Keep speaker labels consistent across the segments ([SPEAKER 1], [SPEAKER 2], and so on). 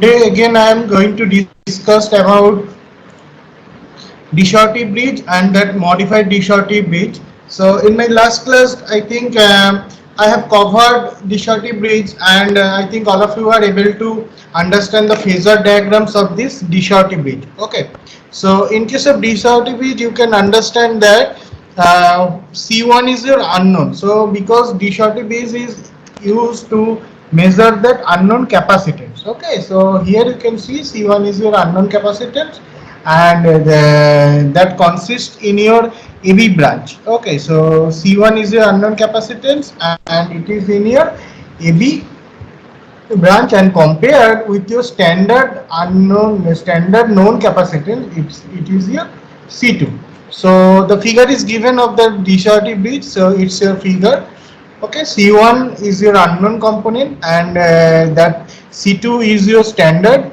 [SPEAKER 1] Today again I am going to discuss about De Shorty bridge and that modified De Shorty bridge. So in my last class, I think I have covered De Shorty bridge, and I think all of you are able to understand the phasor diagrams of this De Shorty bridge. Okay. So in case of De Shorty bridge, you can understand that C1 is your unknown. So because De Shorty bridge is used to measure that unknown capacitance. Okay. So here you can see C1 is your unknown capacitance, and that consists in your AB branch. Okay, so C1 is your unknown capacitance and it is in your AB branch, and compared with your standard known capacitance, it is your C2. So the figure is given of the De Shorty bridge, so it's your figure. Okay, C1 is your unknown component, and that C2 is your standard,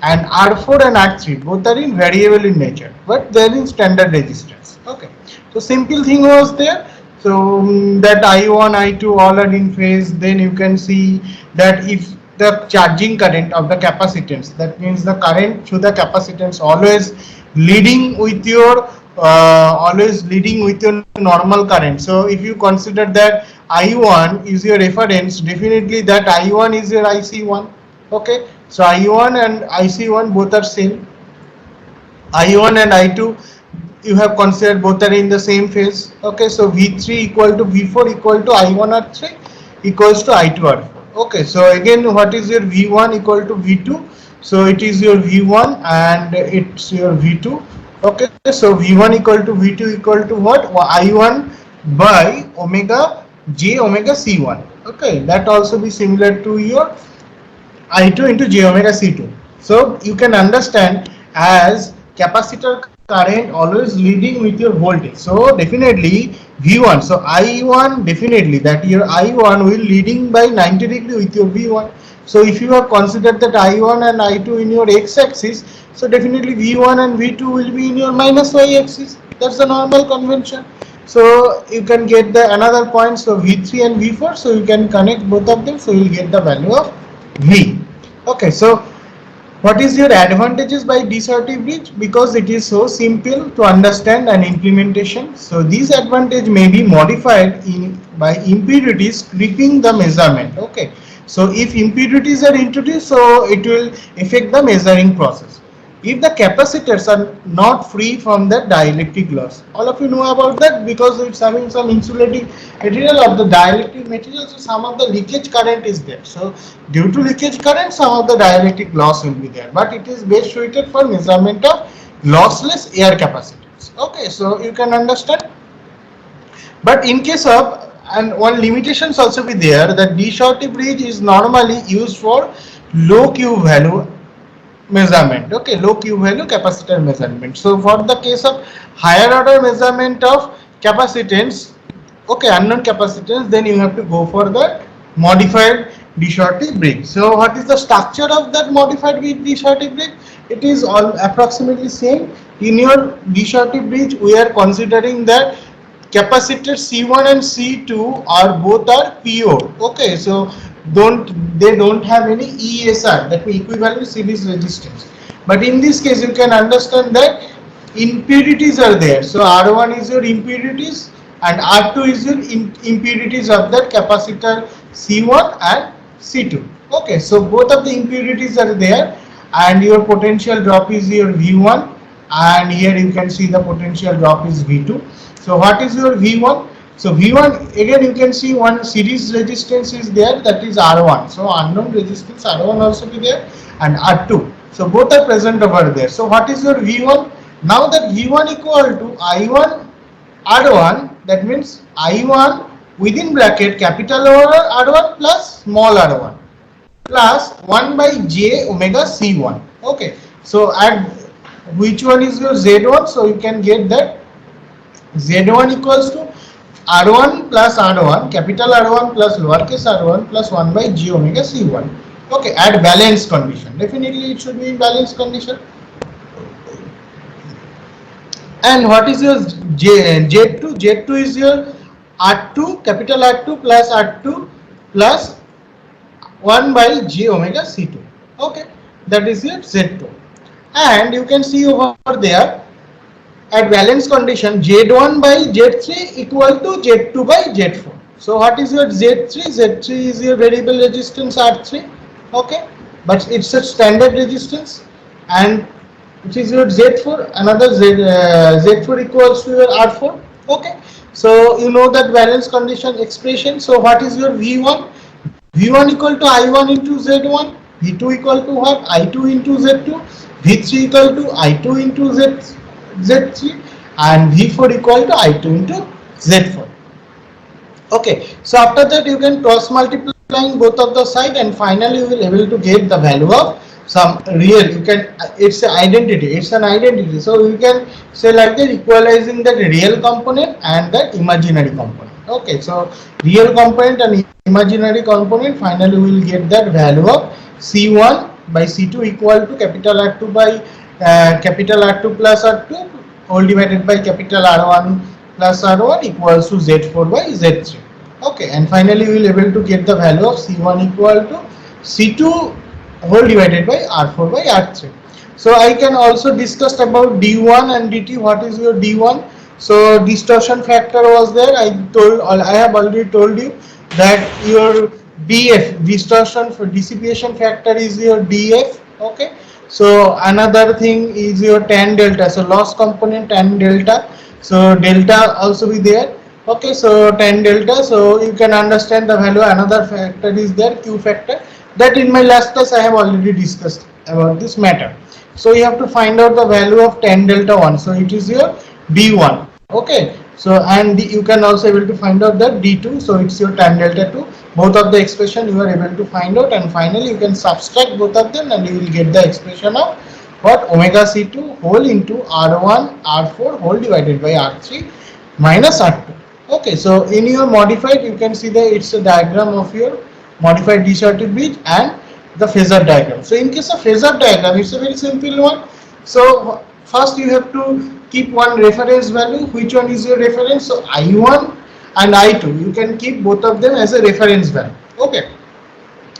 [SPEAKER 1] and R4 and R3 both are in variable in nature, but they are in standard resistance. Okay, so simple thing was there. So that I1, I2 all are in phase. Then you can see that if the charging current of the capacitance, that means the current through the capacitance always leading with your normal current. So if you consider that I1 is your reference, definitely that I1 is your IC1. Okay, so I1 and IC1 both are same. I1 and I2 you have considered both are in the same phase. Okay, so V3 equal to V4 equal to I1 R3 equals to I2 R4. Okay, so again, what is your V1 equal to V2? So it is your V1 and it's your V2. Okay, so V1 equal to V2 equal to what? I1 by omega j omega C1. Okay, that also be similar to your I2 into j omega C2. So you can understand as capacitor current always leading with your voltage. So definitely V1. So I1 definitely that your I1 will leading by 90 degree with your V1. So if you have considered that I1 and I2 in your x-axis, so definitely V1 and V2 will be in your minus y-axis. That's the normal convention. So you can get the another point. So V3 and V4. So you can connect both of them. So you will get the value of V. Okay, so what is your advantages by De Shorty bridge? Because it is so simple to understand and implementation. So these advantage may be modified by impurities stripping the measurement. Okay, so if impurities are introduced, so it will affect the measuring process. If the capacitors are not free from the dielectric loss, all of you know about that, because it's having some insulating material of the dielectric material, so some of the leakage current is there. So due to leakage current, some of the dielectric loss will be there, but it is best suited for measurement of lossless air capacitance. Okay, so you can understand. But in case of, and one limitations also be there, that De Shorty bridge is normally used for low Q value measurement. Okay, low Q value capacitor measurement. So for the case of higher order measurement of capacitance, okay, unknown capacitance, then you have to go for the modified De Shorty bridge. So what is the structure of that modified De Shorty bridge? It is all approximately same. In your De Shorty bridge, we are considering that capacitor C1 and C2 are both are PO. Okay, so don't have any ESR, that means equivalent series resistance. But in this case, you can understand that impurities are there. So R1 is your impurities and R2 is your impurities of that capacitor C1 and C2. Okay, so both of the impurities are there, and your potential drop is your V1, and here you can see the potential drop is V2. So what is your V1? So V1, again you can see one series resistance is there, that is R1. So unknown resistance R1 also be there, and R2. So both are present over there. So what is your V1? Now that V1 equal to I1 R1, that means I1 within bracket capital R1 plus small r1 plus 1 by j omega C1. Okay, so add which one is your Z1, so you can get that Z1 equals to R1 plus R1, capital R1 plus lowercase r1 plus 1 by j omega C1. Okay, at balance condition. Definitely it should be in balance condition. And what is your Z2? Z2 is your R2, capital R2 plus R2 plus 1 by j omega C2. Okay, that is your Z2. And you can see over there at valence condition Z1 by Z3 equal to Z2 by Z4. So what is your Z3? Z3 is your variable resistance R3, okay, but it's a standard resistance. And which is your Z4, another Z4 equals to your R4, okay. So you know that valence condition expression. So what is your V1? V1 equal to I1 into Z1, V2 equal to what? I2 into Z2, V3 equal to I2 into Z3, and V4 equal to I2 into Z4. Okay, so after that you can cross multiplying both of the side, and finally you will able to get the value of some real. You can, it's an identity, it's an identity. So you can say like that, equalizing the real component and the imaginary component. Okay, so real component and imaginary component, finally we will get that value of C1 by C2 equal to capital R2 by capital R2 plus R2 whole divided by capital R1 plus R1 equals to Z4 by Z3. Okay, and finally we will able to get the value of C1 equal to C2 whole divided by R4 by R3. So I can also discuss about D1 and DT. What is your D1? So distortion factor was there. I have already told you that your DF, distortion for dissipation factor, is your DF. Okay. So another thing is your tan delta. So loss component tan delta. So delta also be there. Okay. So tan delta. So you can understand the value. Another factor is there, Q factor. That in my last class I have already discussed about this matter. So you have to find out the value of tan delta 1. So it is your D1. Okay. So and you can also able to find out that D2. So it's your tan delta 2. Both of the expression you are able to find out, and finally you can subtract both of them and you will get the expression of what? Omega C2 whole into R1 R4 whole divided by R3 minus R2. Okay. So in your modified, you can see that it's a diagram of your modified D-shorted bridge and the phasor diagram. So in case of phasor diagram, it's a very simple one. So first you have to keep one reference value. Which one is your reference? So I1 and I2, you can keep both of them as a reference value. Okay.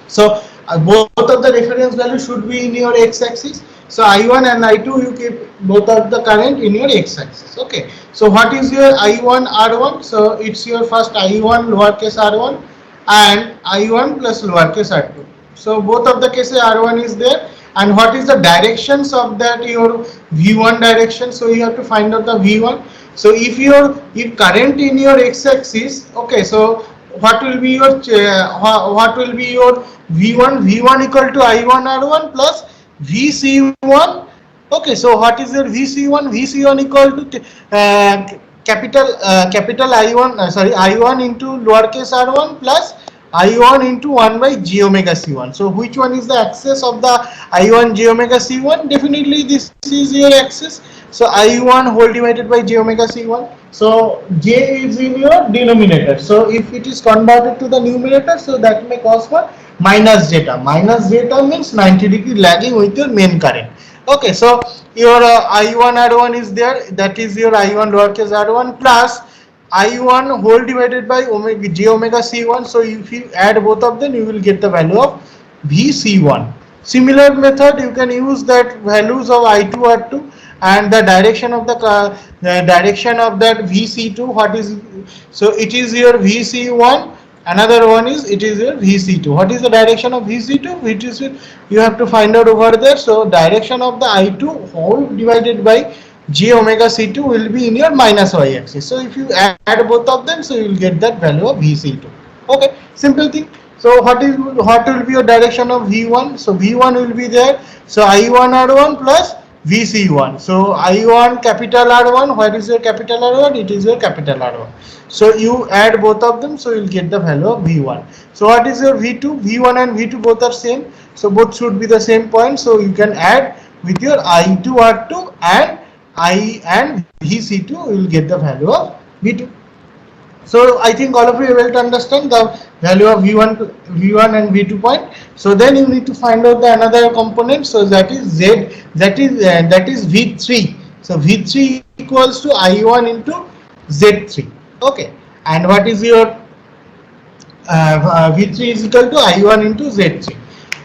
[SPEAKER 1] So both of the reference value should be in your x-axis. So I1 and I2, you keep both of the current in your x-axis. Okay. So what is your I1 R1? So it's your first I1 lowercase r1 and I1 plus lowercase r2. So both of the cases R1 is there. And what is the directions of that your V1 direction? So you have to find out the V1. So if current in your x-axis, okay, so what will be your V1? V1 equal to I1 R1 plus VC1. Okay, so what is your VC1? VC1 equal to capital I1 I1 into lowercase r1 plus I1 into 1 by j omega c1. So which one is the axis of the I1 j omega c1? Definitely this is your axis. So I1 whole divided by j omega c1. So j is in your denominator. So if it is converted to the numerator, so that may cause for minus zeta. Minus zeta means 90 degree lagging with your main current. Okay, so your I1 R1 is there. That is your I1 lowercase r1 plus I1 whole divided by omega j omega c1. So if you add both of them, you will get the value of VC1. Similar method, you can use that values of I2 R2 and the direction of the direction of that VC2. What is, so it is your VC1. Another one is it is your VC2. What is the direction of VC2? Which is you have to find out over there. So direction of the I2 whole divided by j omega c2 will be in your minus y axis. So if you add both of them, so you will get that value of VC2. Okay, simple thing. So what will be your direction of V1? So V1 will be there. So I1 R1 plus VC1. So I1 capital R1. Where is your capital R1? It is your capital R1. So you add both of them, so you will get the value of V1. So what is your V2? V1 and V2 both are same. So both should be the same point. So you can add with your I2 R2 and I and VC2, you will get the value of V2. So I think all of you are able to understand the value of V1 and V2 point. So then you need to find out the another component. So that is Z, that is V3. So V3 equals to I1 into Z3. Okay, and what is your V3 is equal to I1 into Z3.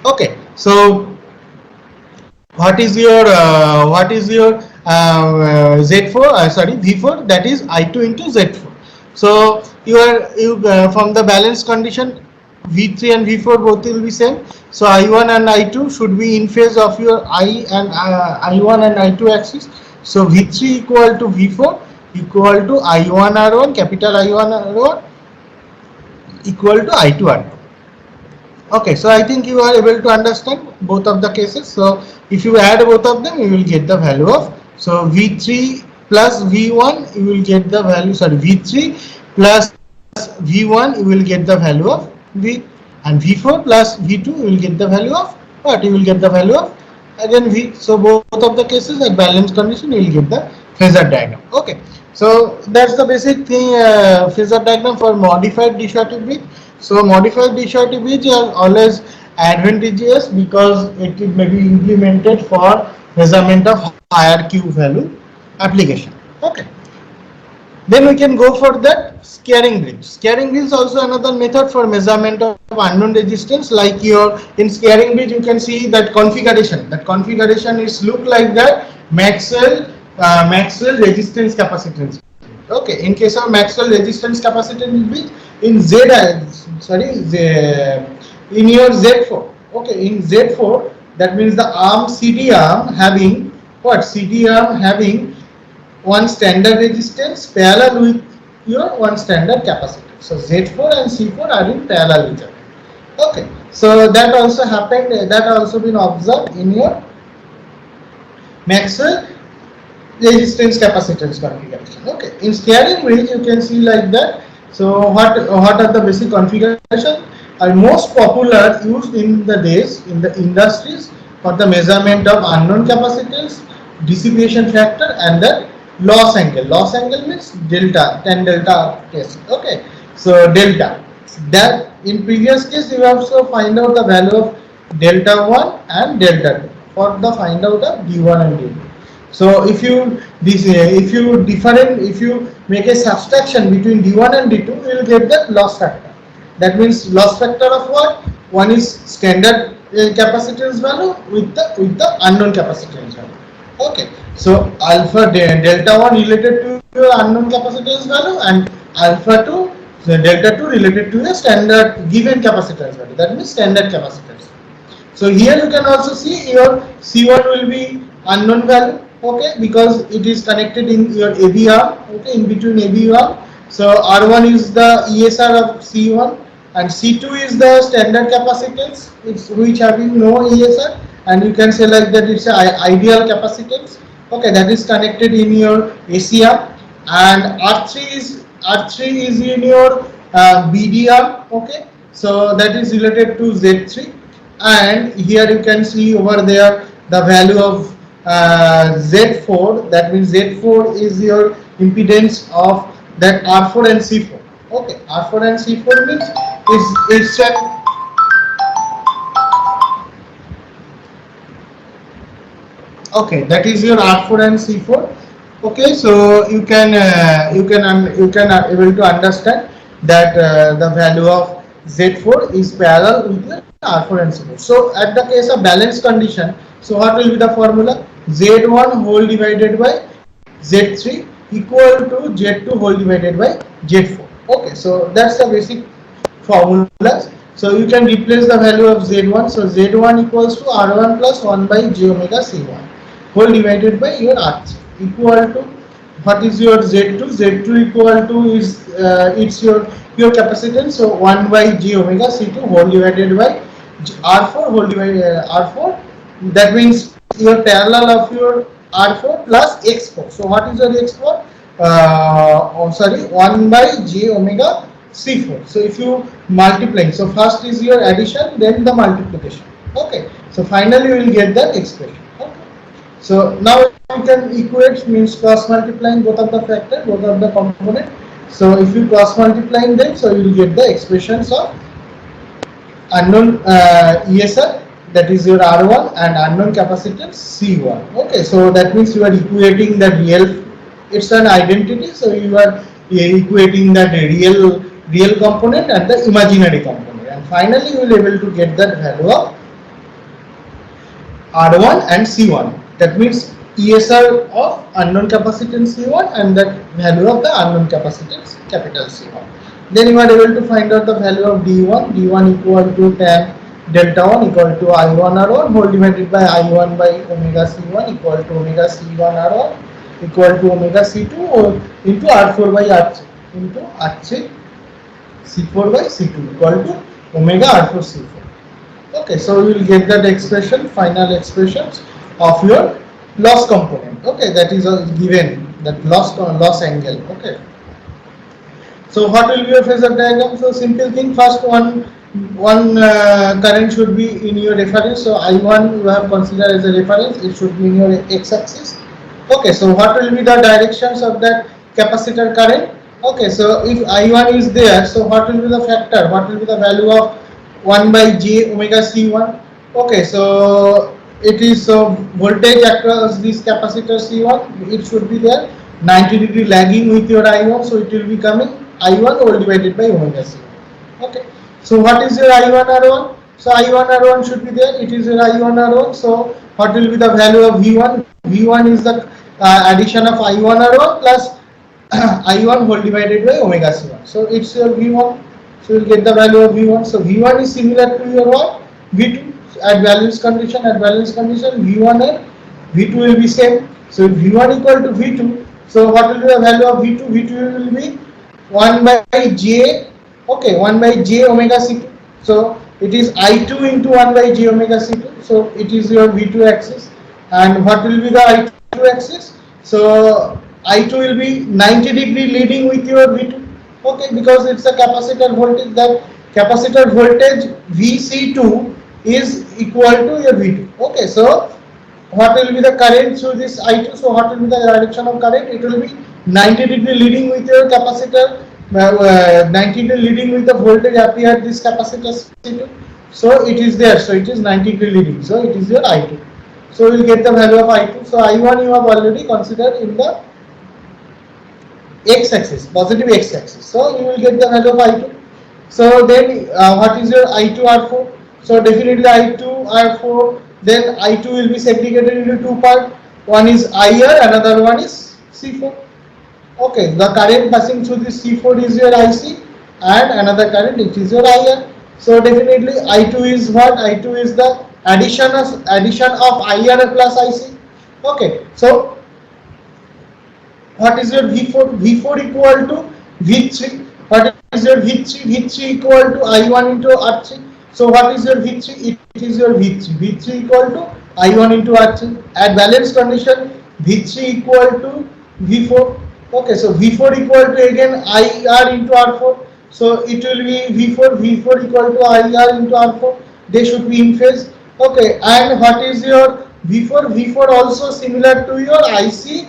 [SPEAKER 1] Okay, so what is your Z4 sorry V4, that is I2 into Z4. So you from the balance condition, V3 and V4 both will be same, so I1 and I2 should be in phase of your I1 and I2 axis. So V3 equal to V4 equal to I1 R1, capital I1 R1 equal to I2 R2. Okay, so I think you are able to understand both of the cases. So if you add both of them, you will get the value of, so V3 plus V1, you will get the value, sorry, V3 plus V1, you will get the value of V, and V4 plus V2, you will get the value of what? You will get the value of again V. So both of the cases at balanced condition, you will get the phasor diagram. Okay, so that's the basic thing, phasor diagram for modified De-Shorty bridge. So modified De-Shorty bridge are always advantageous because it may be implemented for measurement of higher Q value application. Okay. Then we can go for that scaring bridge. Scaring bridge is also another method for measurement of unknown resistance. Like your in scaring bridge, you can see that configuration. That configuration is look like that Maxwell resistance capacitance. Okay, in case of Maxwell resistance capacitance bridge, in in your Z4. Okay, in Z4, that means the arm CD arm having what? CD arm having one standard resistance parallel with your one standard capacitor. So Z4 and C4 are in parallel with each other. Okay, so that also happened, that also been observed in your Maxwell resistance capacitance configuration. Okay, in steering wheel you can see like that. So what are the basic configuration are most popular used in the days in the industries for the measurement of unknown capacitance, dissipation factor, and the loss angle. Loss angle means delta, tan delta case. Okay, so delta, that in previous case you also find out the value of delta 1 and delta 2 for the find out of D1 and D2. So if you make a subtraction between D1 and D2, you will get the loss factor. That means loss factor of what? One is standard capacitance value with the unknown capacitance value. Okay, so alpha delta 1 related to your unknown capacitance value, and alpha 2, so delta 2 related to a standard given capacitance value. That means standard capacitance. So here you can also see your C1 will be unknown value, okay, because it is connected in your AB arm, okay, in between AB arm. So R1 is the ESR of C1 and C2 is the standard capacitance, it's which having no ESR, and you can say like that it's a ideal capacitance, okay, that is connected in your AC arm, and R3 is in your BD arm, okay, so that is related to Z3, and here you can see over there the value of Z4, that means Z4 is your impedance of that R4 and C4. Okay, R4 and C4 means it's an okay, that is your R4 and C4. Okay, so you can able to understand that the value of Z4 is parallel with the R4 and C4. So at the case of balance condition, so what will be the formula? Z1 whole divided by Z3 equal to Z2 whole divided by Z4. Okay, so that's the basic formulas. So you can replace the value of Z1. So Z1 equals to R1 plus 1 by J omega C1 whole divided by your R3 equal to what is your Z2? Z2 equal to is it's your pure capacitance. So 1 by J omega C2 whole divided by R4 whole divided R4. That means your parallel of your R4 plus X4. So what is your X4? Oh, sorry, 1 by J omega C4. So if you multiplying, so first is your addition, then the multiplication. Okay. So finally you will get the expression. Okay. So now you can equate, means cross multiplying both of the factor, both of the component. So if you cross multiplying them, so you will get the expressions of unknown ESR, that is your R1, and unknown capacitance C1. Okay, so that means you are equating the real, it's an identity, so you are equating that real component and the imaginary component, and finally you will able to get that value of R1 and C1. That means ESR of unknown capacitance C1 and that value of the unknown capacitance capital C1. Then you are able to find out the value of D1. D1 equal to tan delta 1 equal to I1 R1 whole divided by I1 by omega C1 equal to omega C1 R1 equal to omega C2 or into R4 by R3 into R3 C4 by C2 equal to omega R4 C4. Okay, so we will get that expression, final expressions of your loss component. Okay, that is given, that loss angle. Okay. So what will be your phasor diagram? So simple thing. First one current should be in your reference. So I1 you have considered as a reference. It should be in your x-axis. Okay. So what will be the directions of that capacitor current? Okay. So if I1 is there, so what will be the factor? What will be the value of 1 by j omega C1? Okay. So it is voltage across this capacitor C1. It should be there 90-degree lagging with your I1. So it will be coming I1 all divided by omega C. Okay. So what is your I1 R1? So I1 R1 should be there. It is your I1 R1. So what will be the value of V1? V1 is the addition of I1 R1 plus I1 whole divided by omega C1. So it's your V1. So you'll get the value of V1. So V1 is similar to your what? V2. At balance condition, V1 and V2 will be same. So if V1 equal to V2, so what will be the value of V2? V2 will be 1 by j, okay, 1 by j omega c2. So it is I2 into 1 by j omega c2. So it is your V2 axis. And what will be the I2 axis? So I2 will be 90-degree leading with your V2. Okay, because it's a capacitor voltage, that capacitor voltage Vc2 is equal to your V2. Okay, so what will be the current through this I2? So what will be the direction of current? It will be 90-degree leading with your capacitor, 90-degree leading with the voltage appear this capacitor C2. So it is there. So it is 90-degree leading. So it is your I2. So we will get the value of I2. So I1 you have already considered in the x-axis, positive x-axis. So you will get the value of I2. So then what is your I2 R4? So definitely I2 R4. Then I2 will be segregated into two parts. One is IR, another one is C4. Okay, the current passing through this C4 is your IC, and another current it is your IR. So definitely I2 is what? I2 is the addition of IR plus IC. Okay, so what is your V4? V4 equal to V3. What is your V3? V3 equal to I1 into R3. So what is your V3? It is your V3. V3 equal to I1 into R3. At balance condition, V3 equal to V4. Okay, so V4 equal to again IR into R4. So it will be V4. V4 equal to IR into R4. They should be in phase. Okay, and what is your V4? V4 also similar to your IC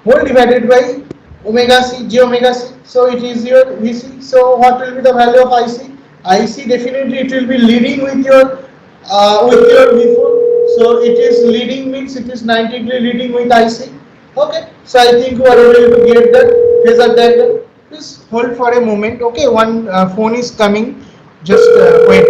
[SPEAKER 1] whole divided by omega c, j omega c. So it is your Vc. So what will be the value of IC? IC definitely it will be leading with your V4. So it is leading means it is 90-degree leading with IC. Okay. So I think you are able to get that phasor diagram. Please hold for a moment. Okay. One phone is coming. Just wait.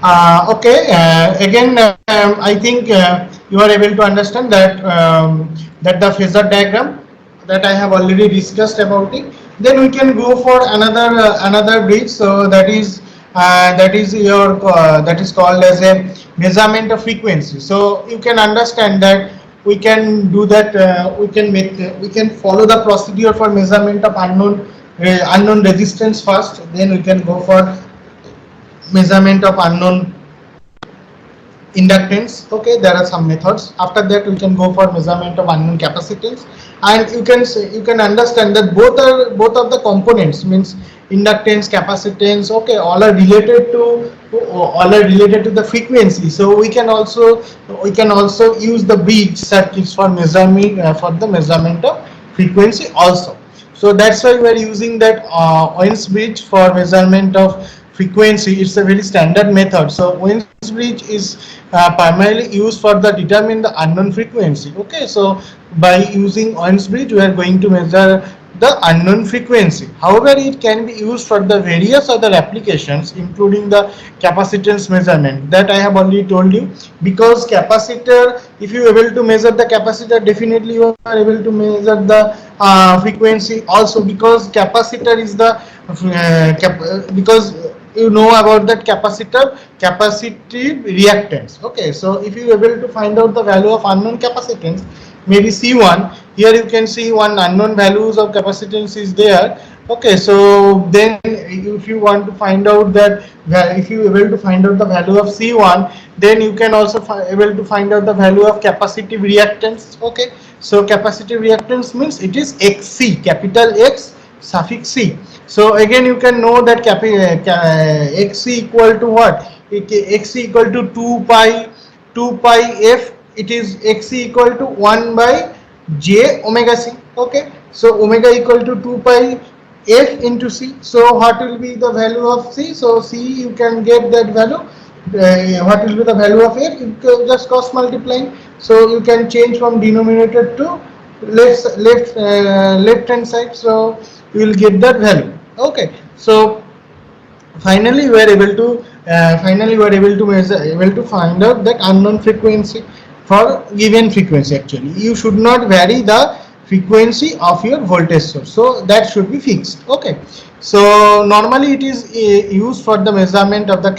[SPEAKER 1] Okay, again, I think you are able to understand that that the phasor diagram that I have already discussed about it. Then we can go for another bridge. So that is your that is called as a measurement of frequency. So you can understand that we can do that. We can follow the procedure for measurement of unknown resistance first. Then we can go for measurement of unknown inductance. Okay, there are some methods. After that we can go for measurement of unknown capacitance, and you can understand that both of the components, means inductance, capacitance, okay, all are related to the frequency. So we can also use the bridge circuits for measurement for the measurement of frequency also. So that's why we are using that Owens bridge for measurement of frequency. It's a very standard method. So Owens bridge is primarily used for the determine the unknown frequency. Okay, so by using Owens bridge we are going to measure the unknown frequency. However, it can be used for the various other applications, including the capacitance measurement that I have already told you. Because capacitor, if you are able to measure the capacitor, definitely you are able to measure the frequency also, because capacitor is the because you know about that capacitor capacitive reactance. Okay, so if you are able to find out the value of unknown capacitance, maybe C1, here you can see one unknown values of capacitance is there. Okay, so then if you want to find out that, if you able to find out the value of C1, then you can also able to find out the value of capacitive reactance. Okay, so capacitive reactance means it is XC, capital X suffix C. So again you can know that XC equal to what? XC equal to 2 pi f. It is XC equal to 1 by j omega c. Okay, so omega equal to 2 pi f into c. So what will be the value of c? So c, you can get that value. What will be the value of f? You can just cross multiplying. So you can change from denominator to left hand side. So you will get that value. Okay, so finally we are able to measure, able to find out that unknown frequency for given frequency. Actually, you should not vary the frequency of your voltage source, so that should be fixed. Okay, so normally it is used for the measurement of the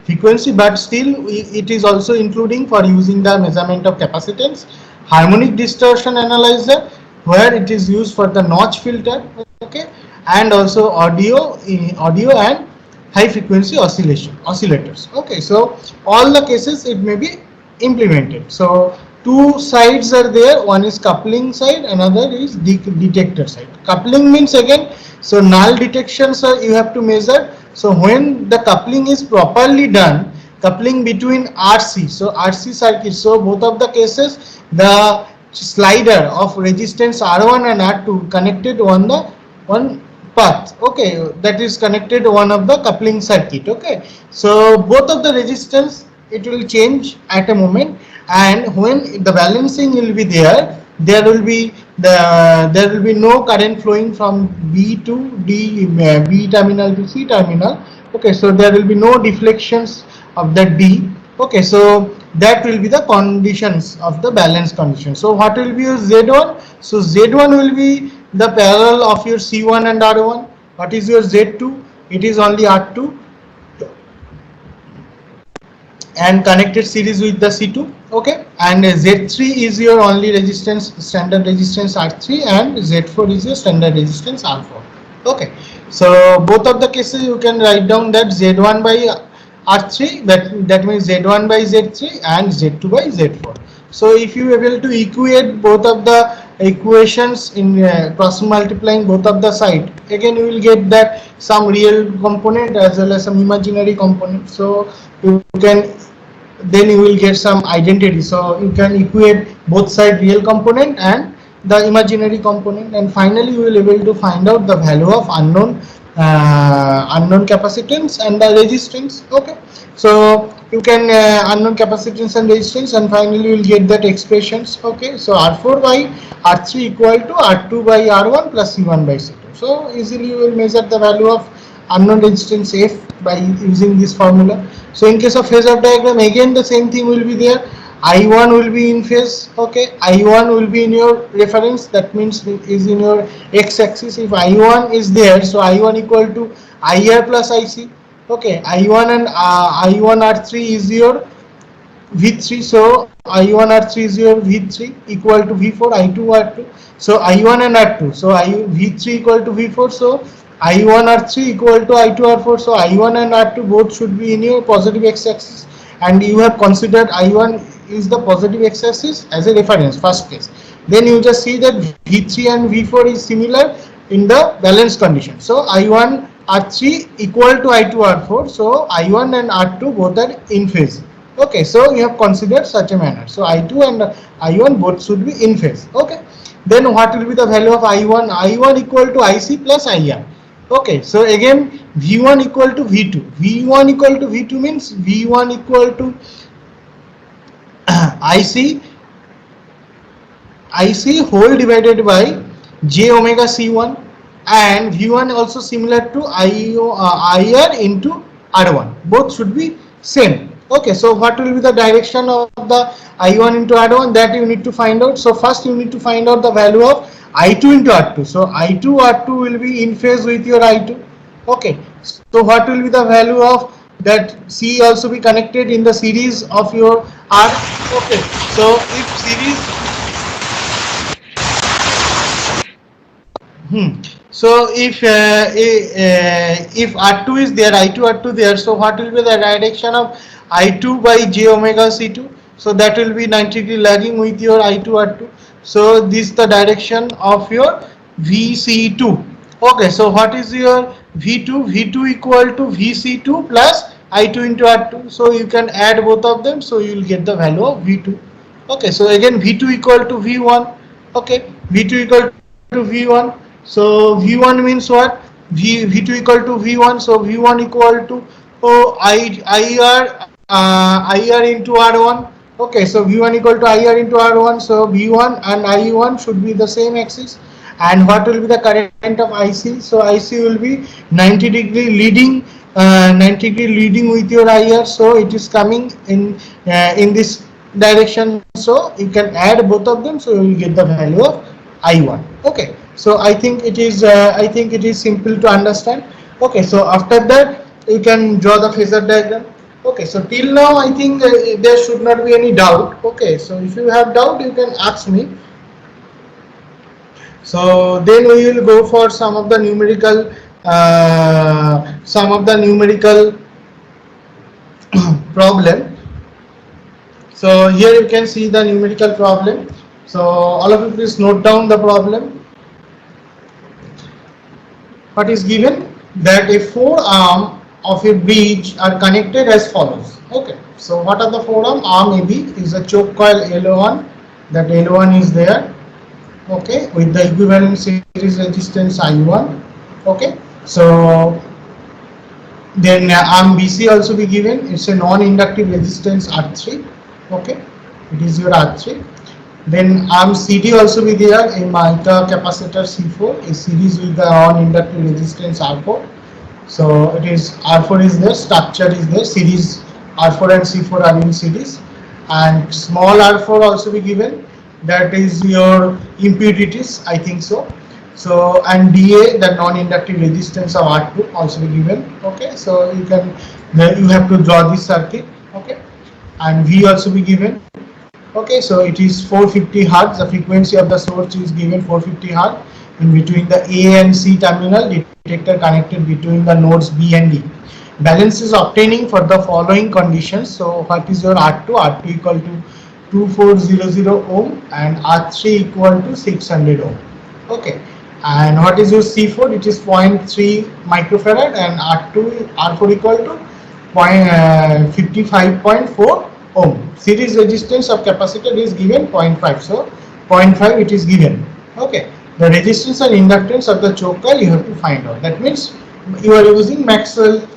[SPEAKER 1] frequency, but still it is also including for using the measurement of capacitance, harmonic distortion analyzer, where it is used for the notch filter. Okay, and also audio and high frequency oscillators. Okay, so all the cases it may be implemented. So two sides are there, one is coupling side, another is detector side. Coupling means, again, so null detections are you have to measure. So when the coupling is properly done, coupling between RC, so RC circuit, so both of the cases the slider of resistance R1 and R2 connected on the one path. Okay, that is connected one of the coupling circuit. Okay, so both of the resistance it will change at a moment, and when the balancing will be there, there will be no current flowing from B to B terminal to C terminal. Okay, so there will be no deflections of that D. Okay, so that will be the conditions of the balance condition. So what will be your Z1? So Z1 will be the parallel of your C1 and R1. What is your Z2? It is only R2 and connected series with the C2. Okay, and Z3 is your only resistance, standard resistance R3, and Z4 is your standard resistance R4. Okay, so both of the cases you can write down that Z1 by R3, that means Z1 by Z3 and Z2 by Z4. So if you are able to equate both of the equations in cross multiplying both of the side, again you will get that some real component as well as some imaginary component. So you can, then you will get some identity. So you can equate both side real component and the imaginary component, and finally you will be able to find out the value of unknown capacitance and the resistance. Okay, so you can unknown capacitance and resistance, and finally you will get that expressions. Okay, so R4 by R3 equal to R2 by R1 plus C1 by C2. So easily you will measure the value of unknown resistance F by using this formula. So in case of phasor diagram, again the same thing will be there. I1 will be in phase, okay. I1 will be in your reference, that means is in your x-axis. If I1 is there, so I1 equal to IR plus IC, okay. I1 and I1 R3 is your V3, so I1 R3 is your V3 equal to V4, I2 R2, so I1 and R2, so V3 equal to V4, so I1 R3 equal to I2 R4, so I1 and R2 both should be in your positive x-axis, and you have considered I1 is the positive x-axis as a reference, first case. Then you just see that V3 and V4 is similar in the balanced condition, so I1 R3 equal to I2 R4, so I1 and R2 both are in phase. Okay, so you have considered such a manner. So I2 and I1 both should be in phase. Okay, then what will be the value of I1? I1 equal to IC plus IR. Okay, so again V1 equal to V2. V1 equal to V2 means V1 equal to IC whole divided by j omega C1, and V1 also similar to IR into R1. Both should be same. Okay, so what will be the direction of the I1 into R1, that you need to find out. So first you need to find out the value of I2 into R2. So I2 R2 will be in phase with your I2. Okay, so what will be the value of that C also be connected in the series of your R. Okay, so if series so if R2 is there, I2 R2 there, so what will be the direction of I2 by j omega C2? So that will be 90 degree lagging with your I2 R2. So this is the direction of your VC2. Okay, so what is your V2? V2 equal to VC2 plus I2 into R2. So you can add both of them, so you will get the value of V2. Okay, so again V2 equal to V1. Okay, V2 equal to V1. So V1 means what? V2 equal to V1. So V1 equal to IR into R1. Okay, so V1 equal to IR into R1. So V1 and I1 should be the same axis. And what will be the current of IC? So IC will be 90 degree leading, 90 degree leading with your IR. So it is coming in this direction. So you can add both of them. So you will get the value of I1. Okay. So I think it is simple to understand. Okay, so after that you can draw the phasor diagram. Okay, so till now I think there should not be any doubt. Okay, so if you have doubt you can ask me. So then we will go for some of the numerical problem. So here you can see the numerical problem. So all of you please note down the problem. What is given? That a forearm of a bridge are connected as follows. Okay, so what are the forearm? Arm AB is a choke coil L1, that L1 is there. Okay, with the equivalent series resistance I1. Okay, so then arm BC also be given. It's a non-inductive resistance R3. Okay, it is your R3. Then arm CD also be there, a mica capacitor C4 is series with the non-inductive resistance R4. So it is R4 is there, structure is there, series R4 and C4 are in series, and small R4 also be given, that is your impurities, I think so. So and DA, the non-inductive resistance of R2 also be given. Okay, so you have to draw this circuit. Okay, and V also be given. Okay, so it is 450 Hertz. The frequency of the source is given 450 Hertz. In between the A and C terminal, detector connected between the nodes B and D. Balance is obtaining for the following conditions. So what is your R2? R2 equal to 2400 ohm and R3 equal to 600 ohm. Okay, and what is your C4? It is 0.3 microfarad and R4 equal to 55.4 ohm. Series resistance of capacitor is given 0.5. So 0.5 it is given. Okay, the resistance and inductance of the choke coil you have to find out. That means you are using Maxwell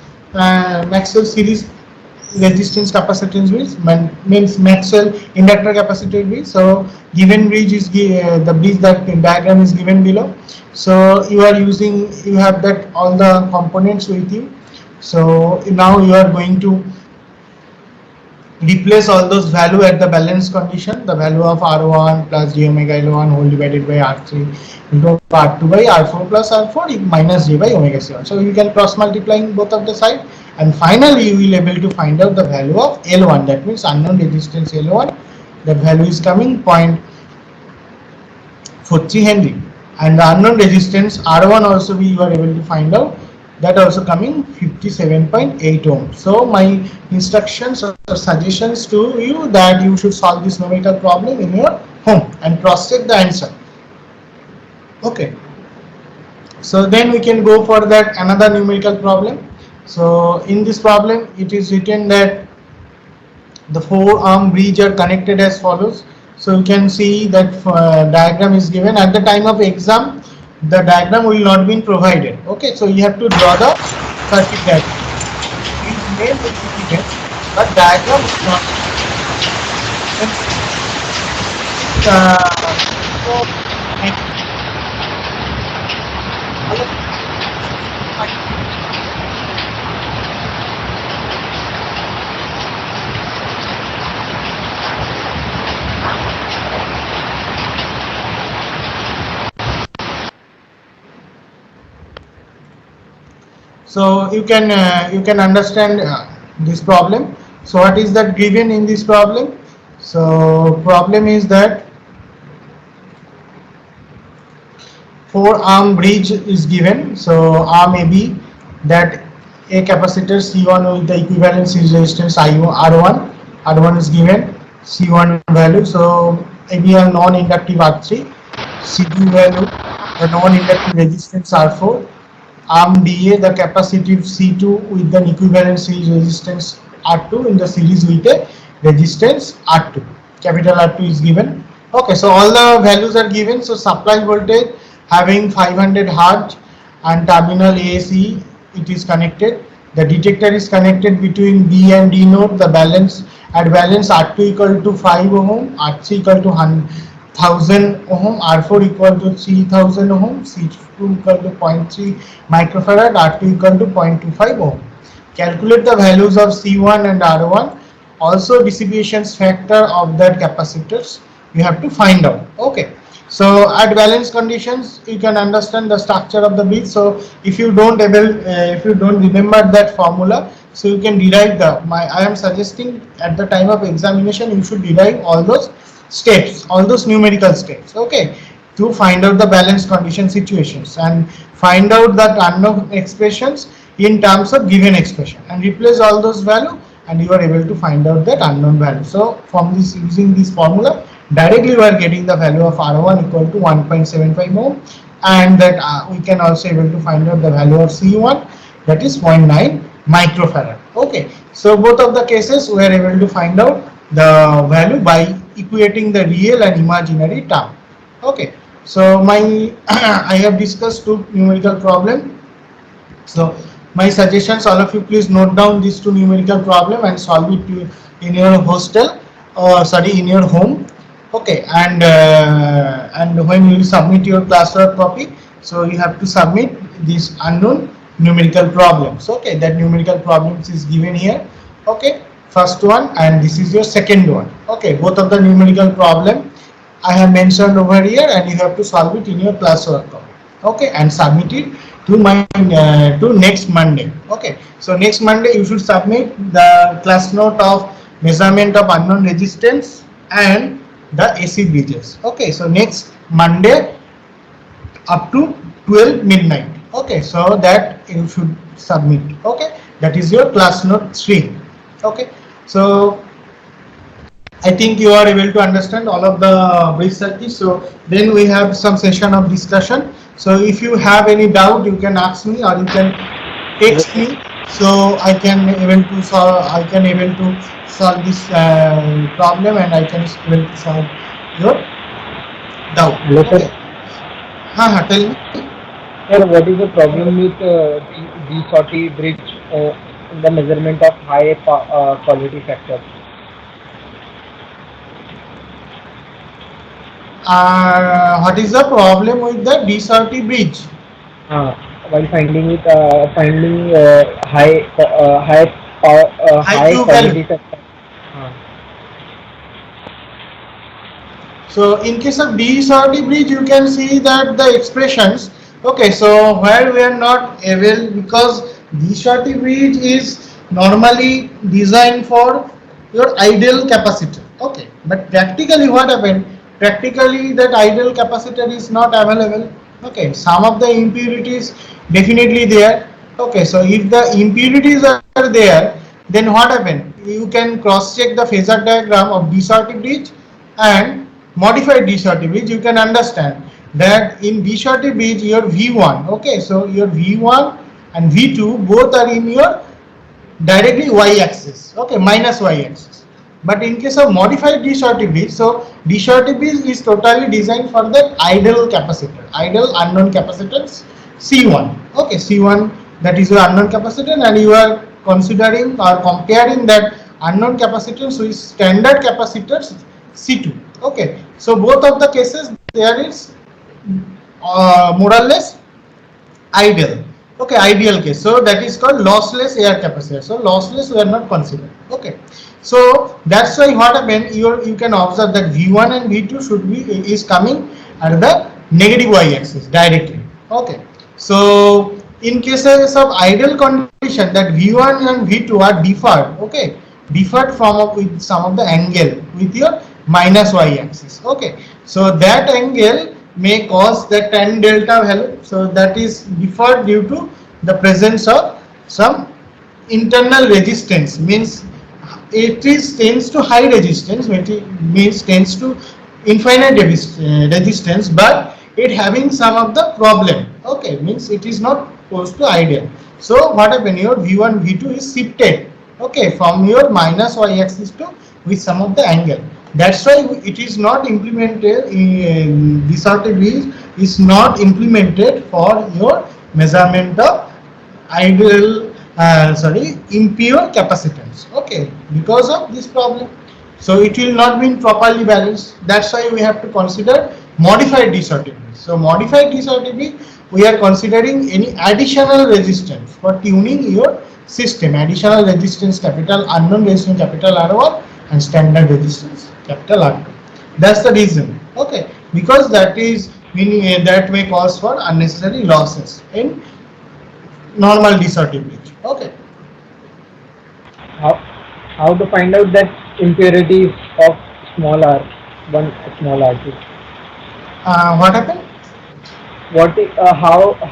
[SPEAKER 1] series resistance capacitance means Maxwell inductor capacitor bridge. So given bridge is the bridge that diagram is given below. So you are using, you have that all the components with you. So now you are going to replace all those value at the balance condition, the value of R1 plus j omega L1 whole divided by R3 into R2 by R4 plus R4 minus j by omega C1. So you can cross multiplying both of the side, and finally you will able to find out the value of L1, that means unknown resistance L1. That value is coming 0.43 Henry, and the unknown resistance R1 also we were able to find out, that also coming 57.8 ohm. So my instructions or suggestions to you that you should solve this numerical problem in your home and cross check the answer. Okay, so then we can go for that another numerical problem. So in this problem it is written that the four arm bridge are connected as follows. So you can see that diagram is given at the time of exam. The diagram will not be provided. Okay, so you have to draw the circuit diagram. Each name will be given, but diagram is not. So, so you can understand this problem. So what is that given in this problem? So problem is that four arm bridge is given. So arm AB, that a capacitor C1 with the equivalent series resistance R1, R1 is given, C1 value. So AB a non-inductive R3, C2 value the non-inductive resistance R4, arm DA the capacitive C2 with the equivalent series resistance R2 in the series with a resistance R2. Capital R2 is given. Okay, so all the values are given. So supply voltage having 500 Hz and terminal AC it is connected. The detector is connected between B and D node. The balance at balance R2 equal to 5 ohm, R3 equal to 1000 ohm, R4 equal to 3000 ohm, C2 equal to 0.3 microfarad, R2 equal to 0.25 ohm. Calculate the values of C1 and R1. Also dissipation factor of that capacitors you have to find out. Okay. So at balance conditions you can understand the structure of the bridge. So if you don't remember that formula, so you can derive I am suggesting at the time of examination you should derive all those steps, all those numerical steps, okay, to find out the balance condition situations and find out that unknown expressions in terms of given expression and replace all those value, and you are able to find out that unknown value. So from this, using this formula directly we are getting the value of R1 equal to 1.75 ohm, and that we can also able to find out the value of C1, that is 0.9 microfarad. Okay, so both of the cases we are able to find out the value by equating the real and imaginary term. Okay, so my I have discussed two numerical problem. So my suggestions, all of you please note down these two numerical problem and solve it in your hostel or sorry in your home. Okay, and when you will submit your classwork copy, so you have to submit these unknown numerical problems. Okay, that numerical problems is given here. Okay, first one, and this is your second one. Okay, both of the numerical problem I have mentioned over here, and you have to solve it in your classwork copy. Okay, and submit it to my to next Monday. Okay, so next Monday you should submit the class note of measurement of unknown resistance and the AC bridges. Okay, so next Monday up to 12 midnight. Okay, so that you should submit. Okay, that is your class note 3. Okay, so I think you are able to understand all of the bridge circuits. So then we have some session of discussion. So if you have any doubt, you can ask me or you can text me. So I can able to solve. I can able to solve this problem, and I can able to solve your doubt.
[SPEAKER 2] Hello, sir.
[SPEAKER 1] Okay. Tell me.
[SPEAKER 2] Sir, what is the problem with the Soti bridge in the measurement of quality factor?
[SPEAKER 1] What is the problem with the D-Sorty bridge?
[SPEAKER 2] Uh, while finding it, finding
[SPEAKER 1] High
[SPEAKER 2] high
[SPEAKER 1] Q value.
[SPEAKER 2] quality. Uh,
[SPEAKER 1] So in case of D-Sorty bridge, you can see that the expressions. Okay, so where we are not able, because D-Sorty bridge is normally designed for your ideal capacitor. Okay, but practically what happened? Practically that ideal capacitor is not available. Okay, some of the impurities definitely there. Okay, so if the impurities are there, then what happened? You can cross check the phasor diagram of D-Sorty bridge and modified D-Sorty bridge. You can understand that in D-Sorty bridge your V1, okay, so your V1 and V2 both are in your directly y-axis, okay, minus y-axis. But in case of modified D-Sorty bridge, so D-Sorty bridge is totally designed for the ideal capacitor, ideal unknown capacitance C1, okay, C1, that is your unknown capacitor, and you are considering or comparing that unknown capacitance with standard capacitors C2. Okay, so both of the cases there is more or less ideal. Okay, ideal case. So that is called lossless air capacitor. So lossless we are not considering. Okay, so that's why what happened. You can observe that V1 and V2 should be is coming at the negative y-axis directly. Okay, so in cases of ideal condition, that V1 and V2 are deferred. Okay, deferred from with some of the angle with your minus y-axis. Okay, so that angle may cause the tan delta value. So that is deferred due to the presence of some internal resistance, means it is tends to high resistance, which means tends to infinite resistance, but it having some of the problem. Okay, means it is not close to ideal. So what happen, your V1 V2 is shifted, okay, from your minus y-axis to with some of the angle. That's why it is not implemented in this sort of is not implemented for your measurement of ideal impure capacitance. Okay, because of this problem, so it will not be properly balanced. That's why we have to consider modified D-Sorty. So modified D-Sorty, we are considering any additional resistance for tuning your system, additional resistance capital unknown resistance capital R1 and standard resistance capital R2. That's the reason. Okay, because that is meaning that may cause for unnecessary losses in normal D-Sorty bridge. Okay.
[SPEAKER 2] how how to find out that impurities of small r, one small r2?
[SPEAKER 1] What happened?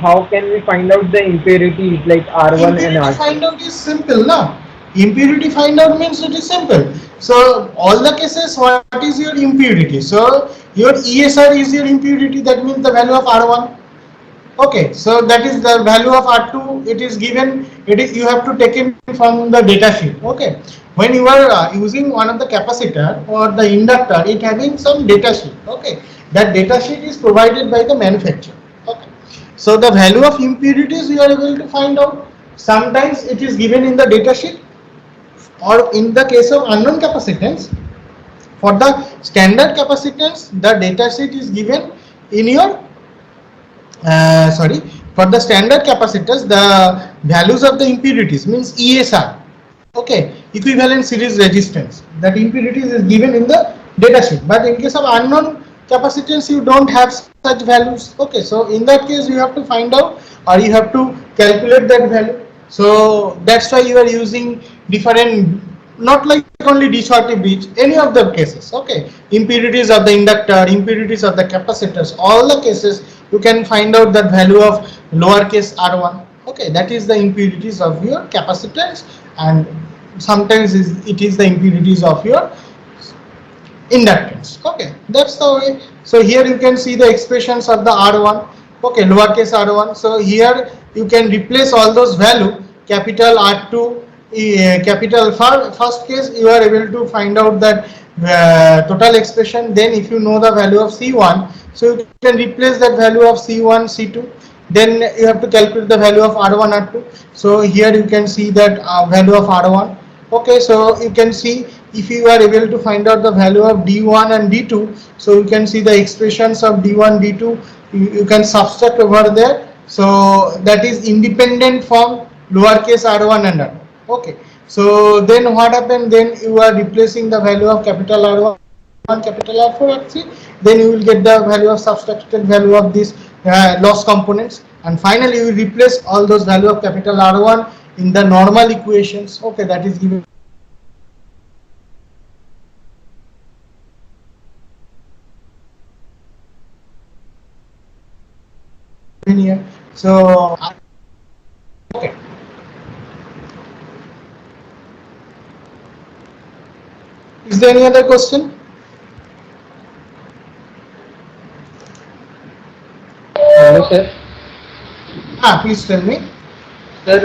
[SPEAKER 2] How can we find out the impurities like r1 and
[SPEAKER 1] Impurity
[SPEAKER 2] r2?
[SPEAKER 1] find out is simple, na? Impurity find out means it is simple. So all the cases, what is your impurity? So your ESR is your impurity. That means the value of R1. Okay, so that is the value of R2. It is given. It is you have to take it from the data sheet. Okay, when you are using one of the capacitor or the inductor, it having some data sheet. Okay, that data sheet is provided by the manufacturer. Okay, so the value of impurities we are able to find out. Sometimes it is given in the data sheet, or in the case of unknown capacitance, for the standard capacitance, the data sheet is given in your sorry, for the standard capacitors, the values of the impurities means ESR, okay, equivalent series resistance, that impurities is given in the data sheet. But in case of unknown capacitance, you don't have such values. Okay, so in that case you have to find out, or you have to calculate that value. So that's why you are using different, not like only D-Sorty bridge, any of the cases. Okay, impurities of the inductor, impurities of the capacitors, all the cases you can find out the value of lowercase r1. Okay, that is the impurities of your capacitance, and sometimes it is the impurities of your inductance. Okay, that's the way. So here you can see the expressions of the r1, okay, lowercase r1. So here you can replace all those value, capital R2, capital. For first case you are able to find out that total expression. Then if you know the value of C1, so you can replace that value of C1 C2. Then you have to calculate the value of R1 R2. So here you can see that value of R1. Okay, so you can see if you are able to find out the value of d1 and d2, so you can see the expressions of d1 d2, you can subtract over there. So that is independent from lowercase r1 and r2. Okay, so then what happened, then you are replacing the value of capital R1 capital R4 R3, then you will get the value of subtracted value of this loss components, and finally you will replace all those value of capital R1 in the normal equations. Okay, that is given here. So okay, is there any other question?
[SPEAKER 2] Hello, sir.
[SPEAKER 1] Please tell me.
[SPEAKER 2] Sir,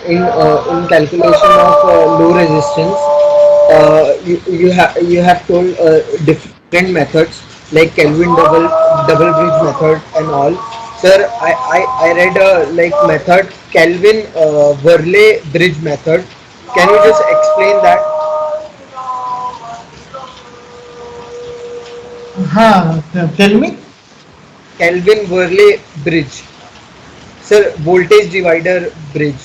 [SPEAKER 2] in calculation of low resistance, you have told different methods like Kelvin double bridge method and all. Sir, I read like method Kelvin Verlet bridge method. Can you just explain that?
[SPEAKER 1] Tell me.
[SPEAKER 2] Kelvin Verlet bridge. Sir, voltage divider bridge.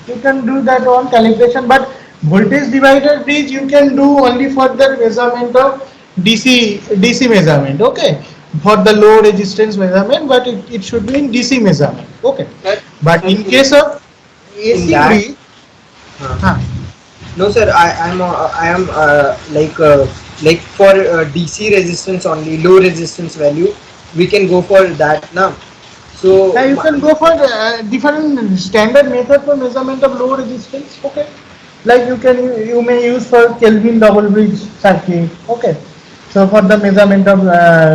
[SPEAKER 1] You can do that on calibration, but voltage divider bridge you can do only for the measurement of DC measurement. Okay, for the low resistance measurement, but it should be in DC measurement. Okay,
[SPEAKER 2] Sir,
[SPEAKER 1] but
[SPEAKER 2] sir,
[SPEAKER 1] in case of
[SPEAKER 2] in
[SPEAKER 1] AC
[SPEAKER 2] that.
[SPEAKER 1] bridge,
[SPEAKER 2] Uh,
[SPEAKER 1] huh,
[SPEAKER 2] No, sir. I am like for DC resistance only, low resistance value. We can go for that now. So
[SPEAKER 1] you can go for different standard method for measurement of low resistance. Okay, like you may use for Kelvin double bridge circuit. Okay, so for the measurement of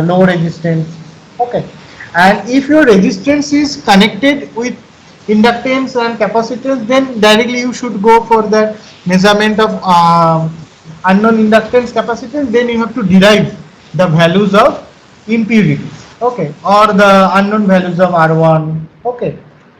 [SPEAKER 1] low resistance. Okay, and if your resistance is connected with inductance and capacitance, then directly you should go for the measurement of unknown inductance capacitance. Then you have to derive the values of impurities. Okay, or the unknown values of r1. Okay,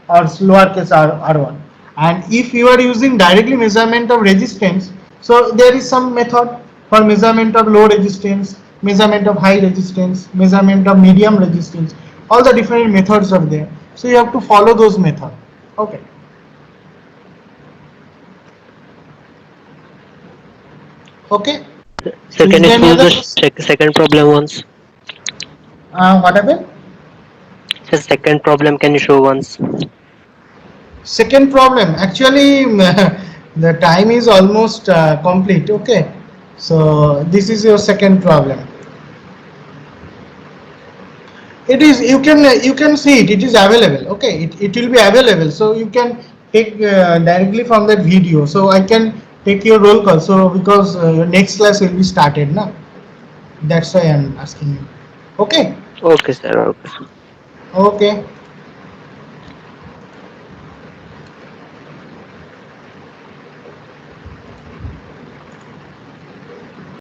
[SPEAKER 1] or lowercase r1. And if you are using directly measurement of resistance, so there is some method for measurement of low resistance, measurement of high resistance, measurement of medium resistance. All the different methods are there, so you have to follow those methods. Okay, okay.
[SPEAKER 3] Sir,
[SPEAKER 1] So is
[SPEAKER 3] can you
[SPEAKER 1] there any
[SPEAKER 3] show
[SPEAKER 1] other
[SPEAKER 3] the
[SPEAKER 1] question?
[SPEAKER 3] second problem once?
[SPEAKER 1] What happened?
[SPEAKER 3] The second problem, can you show once?
[SPEAKER 1] Second problem, actually the time is almost complete. Okay, so this is your second problem. It is, you can see it is available. Okay, it will be available, so you can take directly from that video. So I can take your roll call, so because your next class will be started now, that's why I'm asking you. Okay,
[SPEAKER 3] Okay, sir. Okay.
[SPEAKER 1] okay.